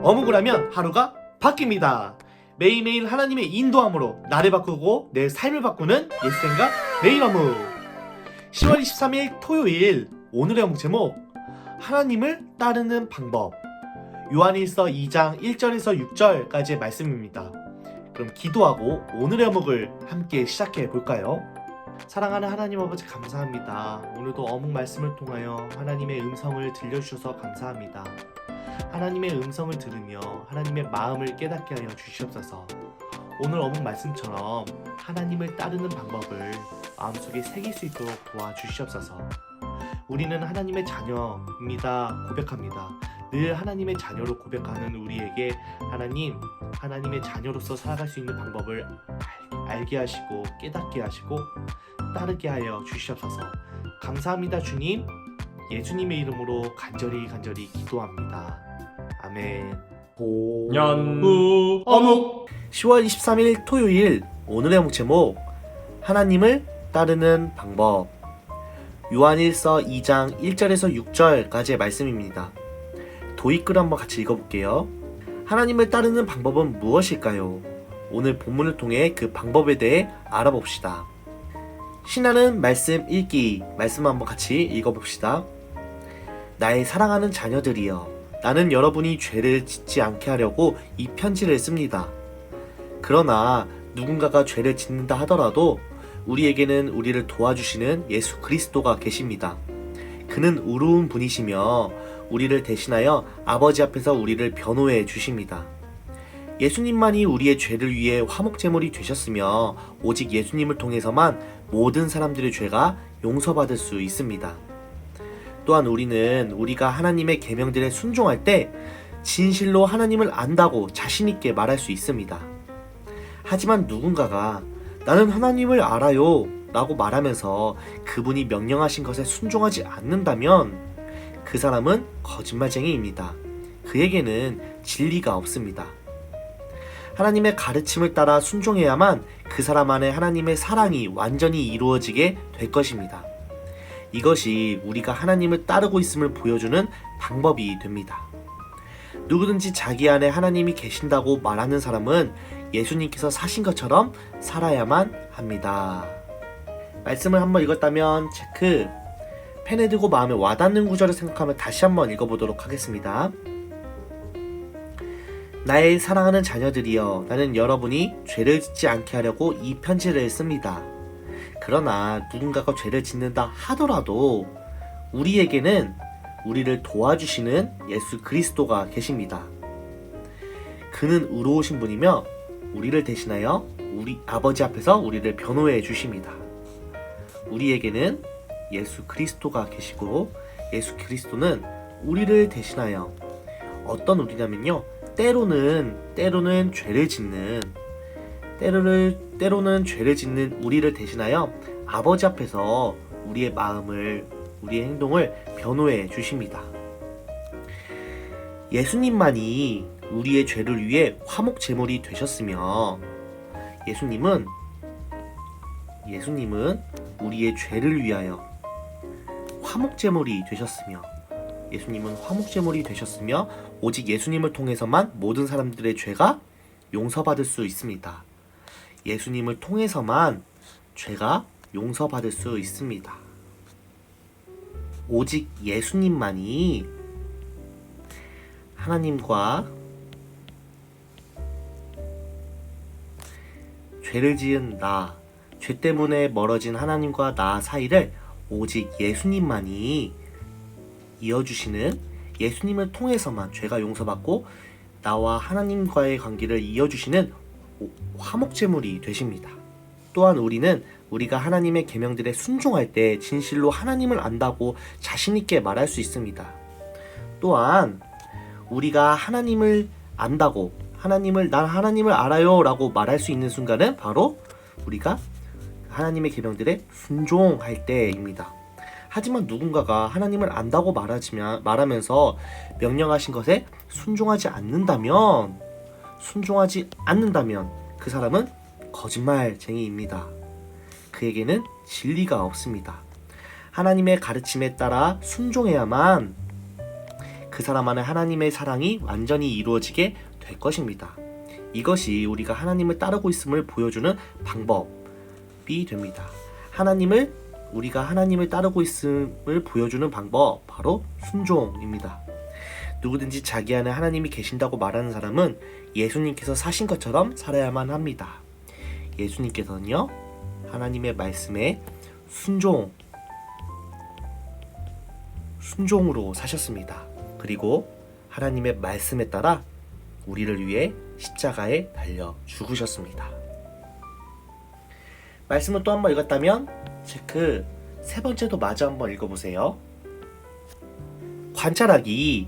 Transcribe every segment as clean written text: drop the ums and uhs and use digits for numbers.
어묵을 하면 하루가 바뀝니다. 매일매일 하나님의 인도함으로 나를 바꾸고 내 삶을 바꾸는 옛생각 매일 어묵. 10월 23일 토요일, 오늘의 어묵 제목, 하나님을 따르는 방법. 요한일서 2장 1절에서 6절까지의 말씀입니다. 그럼 기도하고 오늘의 어묵을 함께 시작해 볼까요? 사랑하는 하나님 아버지, 감사합니다. 오늘도 어묵 말씀을 통하여 하나님의 음성을 들려주셔서 감사합니다. 하나님의 음성을 들으며 하나님의 마음을 깨닫게 하여 주시옵소서. 오늘 어묵 말씀처럼 하나님을 따르는 방법을 마음속에 새길 수 있도록 도와주시옵소서. 우리는 하나님의 자녀입니다. 고백합니다. 늘 하나님의 자녀로 고백하는 우리에게 하나님의 자녀로서 살아갈 수 있는 방법을 알게 하시고 깨닫게 하시고 따르게 하여 주시옵소서. 감사합니다, 주님. 예수님의 이름으로 간절히 기도합니다. 아멘. 연구 어묵. 10월 23일 토요일, 오늘의 어묵 제목, 하나님을 따르는 방법. 요한일서 2장 1절에서 6절까지의 말씀입니다. 도입글 한번 같이 읽어볼게요. 하나님을 따르는 방법은 무엇일까요? 오늘 본문을 통해 그 방법에 대해 알아봅시다. 신하는 말씀 읽기, 말씀 한번 같이 읽어봅시다. 나의 사랑하는 자녀들이여, 나는 여러분이 죄를 짓지 않게 하려고 이 편지를 씁니다. 그러나 누군가가 죄를 짓는다 하더라도 우리에게는 우리를 도와주시는 예수 그리스도가 계십니다. 그는 의로운 분이시며 우리를 대신하여 아버지 앞에서 우리를 변호해 주십니다. 예수님만이 우리의 죄를 위해 화목제물이 되셨으며 오직 예수님을 통해서만 모든 사람들의 죄가 용서받을 수 있습니다. 또한 우리가 하나님의 계명들에 순종할 때 진실로 하나님을 안다고 자신있게 말할 수 있습니다. 하지만 누군가가 나는 하나님을 알아요 라고 말하면서 그분이 명령하신 것에 순종하지 않는다면 그 사람은 거짓말쟁이입니다. 그에게는 진리가 없습니다. 하나님의 가르침을 따라 순종해야만 그 사람 안에 하나님의 사랑이 완전히 이루어지게 될 것입니다. 이것이 우리가 하나님을 따르고 있음을 보여주는 방법이 됩니다. 누구든지 자기 안에 하나님이 계신다고 말하는 사람은 예수님께서 사신 것처럼 살아야만 합니다. 말씀을 한번 읽었다면 체크, 펜에 들고 마음에 와닿는 구절을 생각하며 다시 한번 읽어보도록 하겠습니다. 나의 사랑하는 자녀들이여, 나는 여러분이 죄를 짓지 않게 하려고 이 편지를 씁니다. 그러나 누군가가 죄를 짓는다 하더라도 우리에게는 우리를 도와주시는 예수 그리스도가 계십니다. 그는 의로우신 분이며 우리를 대신하여 우리 아버지 앞에서 우리를 변호해 주십니다. 우리에게는 예수 그리스도가 계시고 죄를 대신하여 어떤 우리냐면요, 때로는 죄를 짓는 우리를 대신하여 아버지 앞에서 우리의 마음을, 우리의 행동을 변호해 주십니다. 예수님만이 우리의 죄를 위해 화목 제물이 되셨으며 예수님은 우리의 죄를 위하여 화목 제물이 되셨으며 오직 예수님을 통해서만 모든 사람들의 죄가 용서받을 수 있습니다. 예수님을 통해서만 죄가 용서받을 수 있습니다. 오직 예수님만이 하나님과 죄를 지은 죄 때문에 멀어진 하나님과 나 사이를 오직 예수님만이 이어주시는, 예수님을 통해서만 죄가 용서받고 나와 하나님과의 관계를 이어주시는 화목제물이 되십니다. 또한 우리가 하나님의 계명들에 순종할 때 진실로 하나님을 안다고 자신있게 말할 수 있습니다. 또한 우리가 하나님을 안다고, 난 하나님을 알아요 라고 말할 수 있는 순간은 바로 우리가 하나님의 계명들에 순종할 때입니다. 하지만 누군가가 하나님을 안다고 말하면서 명령하신 것에 순종하지 않는다면 그 사람은 거짓말쟁이입니다. 그에게는 진리가 없습니다. 하나님의 가르침에 따라 순종해야만 그 사람 안에 하나님의 사랑이 완전히 이루어지게 될 것입니다. 이것이 우리가 하나님을 따르고 있음을 보여주는 방법이 됩니다. 우리가 하나님을 따르고 있음을 보여주는 방법, 바로 순종입니다. 누구든지 자기 안에 하나님이 계신다고 말하는 사람은 예수님께서 사신 것처럼 살아야만 합니다. 예수님께서는요, 하나님의 말씀에 순종으로 사셨습니다. 그리고 하나님의 말씀에 따라 우리를 위해 십자가에 달려 죽으셨습니다. 말씀을 또 한번 읽었다면 체크. 세 번째도 마저 한번 읽어보세요. 관찰하기.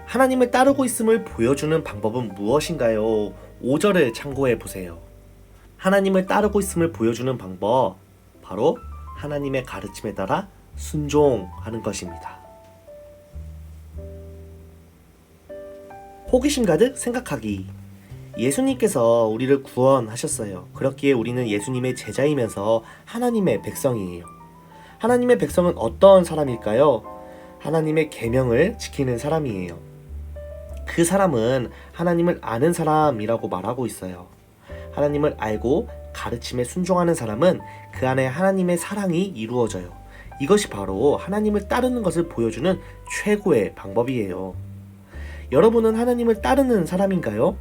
하나님을 따르고 있음을 보여주는 방법은 무엇인가요? 5절을 참고해 보세요. 하나님을 따르고 있음을 보여주는 방법, 바로 하나님의 가르침에 따라 순종하는 것입니다. 호기심 가득 생각하기. 예수님께서 우리를 구원하셨어요. 그렇기에 우리는 예수님의 제자이면서 하나님의 백성이에요. 하나님의 백성은 어떤 사람일까요? 하나님의 계명을 지키는 사람이에요. 그 사람은 하나님을 아는 사람이라고 말하고 있어요. 하나님을 알고 가르침에 순종하는 사람은 그 안에 하나님의 사랑이 이루어져요. 이것이 바로 하나님을 따르는 것을 보여주는 최고의 방법이에요. 여러분은 하나님을 따르는 사람인가요?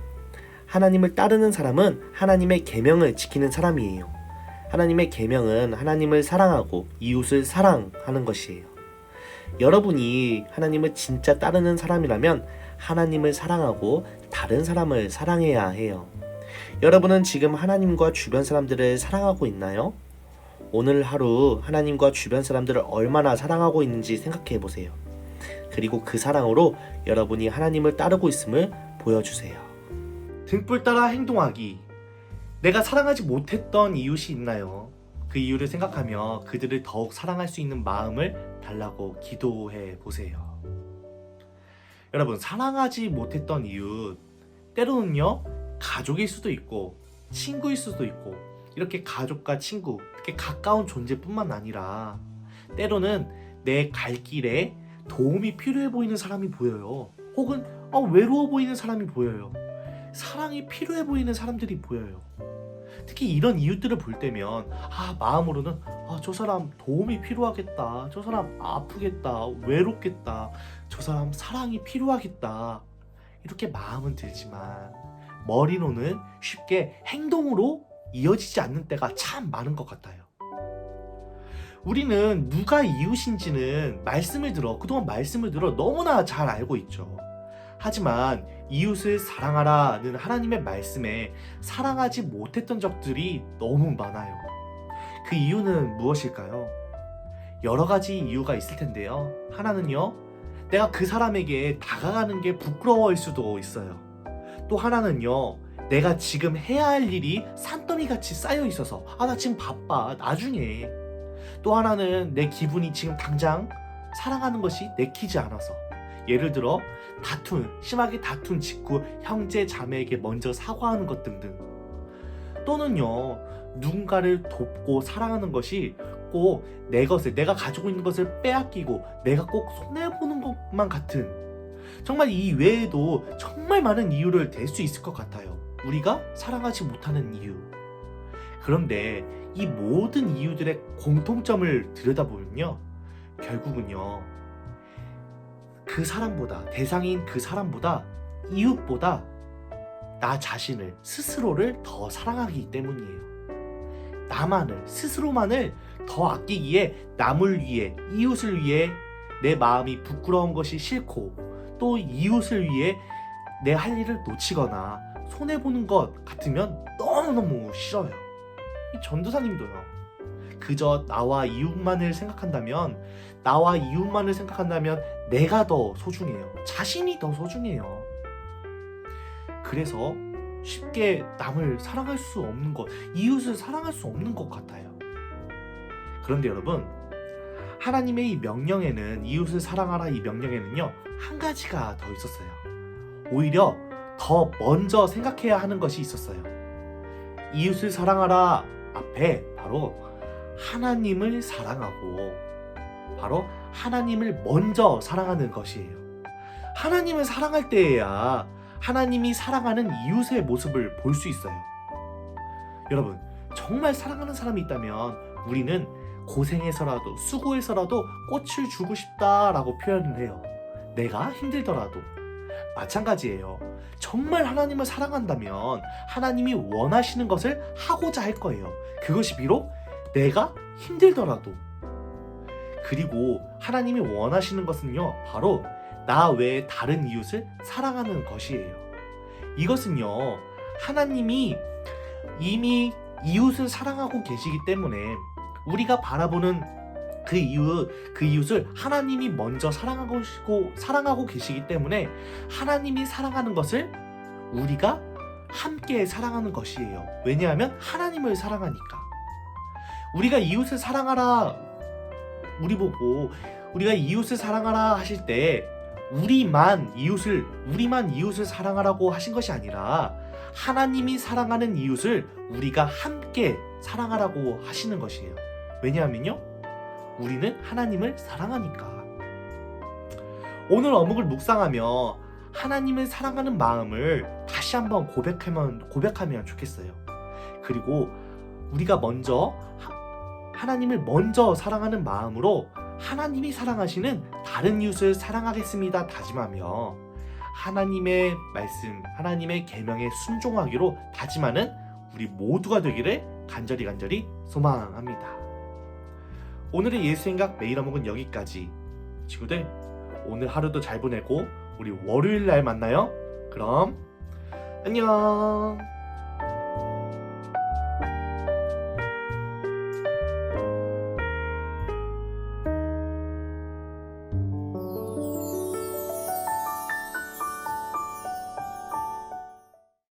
하나님을 따르는 사람은 하나님의 계명을 지키는 사람이에요. 하나님의 계명은 하나님을 사랑하고 이웃을 사랑하는 것이에요. 여러분이 하나님을 진짜 따르는 사람이라면 하나님을 사랑하고 다른 사람을 사랑해야 해요. 여러분은 지금 하나님과 주변 사람들을 사랑하고 있나요? 오늘 하루 하나님과 주변 사람들을 얼마나 사랑하고 있는지 생각해 보세요. 그리고 그 사랑으로 여러분이 하나님을 따르고 있음을 보여주세요. 등불 따라 행동하기. 내가 사랑하지 못했던 이웃이 있나요? 그 이유를 생각하며 그들을 더욱 사랑할 수 있는 마음을 달라고 기도해 보세요. 여러분, 사랑하지 못했던 이웃, 때로는요, 가족일 수도 있고 친구일 수도 있고, 이렇게 가족과 친구, 이렇게 가까운 존재뿐만 아니라 때로는 내 갈 길에 도움이 필요해 보이는 사람이 보여요. 혹은 외로워 보이는 사람이 보여요. 사랑이 필요해 보이는 사람들이 보여요. 특히 이런 이웃들을 볼 때면 마음으로는 저 사람 도움이 필요하겠다, 저 사람 아프겠다, 외롭겠다, 저 사람 사랑이 필요하겠다, 이렇게 마음은 들지만 머리로는 쉽게 행동으로 이어지지 않는 때가 참 많은 것 같아요. 우리는 누가 이웃인지는 그동안 말씀을 들어 너무나 잘 알고 있죠. 하지만 이웃을 사랑하라는 하나님의 말씀에 사랑하지 못했던 적들이 너무 많아요. 그 이유는 무엇일까요? 여러 가지 이유가 있을 텐데요. 하나는요, 내가 그 사람에게 다가가는 게 부끄러워할 수도 있어요. 또 하나는요, 내가 지금 해야 할 일이 산더미같이 쌓여 있어서 나 지금 바빠, 나중에. 또 하나는 내 기분이 지금 당장 사랑하는 것이 내키지 않아서, 예를 들어 심하게 다툰 직후 형제 자매에게 먼저 사과하는 것 등등. 또는요, 누군가를 돕고 사랑하는 것이 꼭 내가 가지고 있는 것을 빼앗기고 내가 꼭 손해보는 것만 같은, 정말 이 외에도 정말 많은 이유를 댈 수 있을 것 같아요. 우리가 사랑하지 못하는 이유. 그런데 이 모든 이유들의 공통점을 들여다보면요, 결국은요, 대상인 그 사람보다, 이웃보다 나 자신을, 스스로를 더 사랑하기 때문이에요. 스스로만을 더 아끼기에 남을 위해, 이웃을 위해 내 마음이 부끄러운 것이 싫고, 또 이웃을 위해 내 할 일을 놓치거나 손해보는 것 같으면 너무너무 싫어요. 이 전도사님도요. 그저 나와 이웃만을 생각한다면 내가 더 소중해요. 자신이 더 소중해요. 그래서 쉽게 남을 사랑할 수 없는 것, 이웃을 사랑할 수 없는 것 같아요. 그런데 여러분, 하나님의 이 명령에는, 이웃을 사랑하라 이 명령에는요, 한 가지가 더 있었어요. 오히려 더 먼저 생각해야 하는 것이 있었어요. 이웃을 사랑하라 앞에 바로 하나님을 사랑하고 바로 하나님을 먼저 사랑하는 것이에요. 하나님을 사랑할 때에야 하나님이 사랑하는 이웃의 모습을 볼 수 있어요. 여러분, 정말 사랑하는 사람이 있다면 우리는 고생해서라도 수고해서라도 꽃을 주고 싶다라고 표현을 해요. 내가 힘들더라도. 마찬가지예요. 정말 하나님을 사랑한다면 하나님이 원하시는 것을 하고자 할 거예요. 그것이 비록 내가 힘들더라도. 그리고 하나님이 원하시는 것은요, 바로 나 외에 다른 이웃을 사랑하는 것이에요. 이것은요, 하나님이 이미 이웃을 사랑하고 계시기 때문에 우리가 바라보는 그 이웃을 하나님이 먼저 사랑하고 계시기 때문에 하나님이 사랑하는 것을 우리가 함께 사랑하는 것이에요. 왜냐하면 하나님을 사랑하니까. 우리가 이웃을 사랑하라, 우리 보고 우리가 이웃을 사랑하라 하실 때 우리만 이웃을 사랑하라고 하신 것이 아니라 하나님이 사랑하는 이웃을 우리가 함께 사랑하라고 하시는 것이에요. 왜냐하면요, 우리는 하나님을 사랑하니까. 오늘 어묵을 묵상하며 하나님을 사랑하는 마음을 다시 한번 고백하면 좋겠어요. 그리고 우리가 먼저 하나님을 먼저 사랑하는 마음으로 하나님이 사랑하시는 다른 이웃을 사랑하겠습니다 다짐하며 하나님의 말씀, 하나님의 계명에 순종하기로 다짐하는 우리 모두가 되기를 간절히 소망합니다. 오늘의 예수생각 매일 어묵은 여기까지. 친구들, 오늘 하루도 잘 보내고 우리 월요일 날 만나요. 그럼 안녕.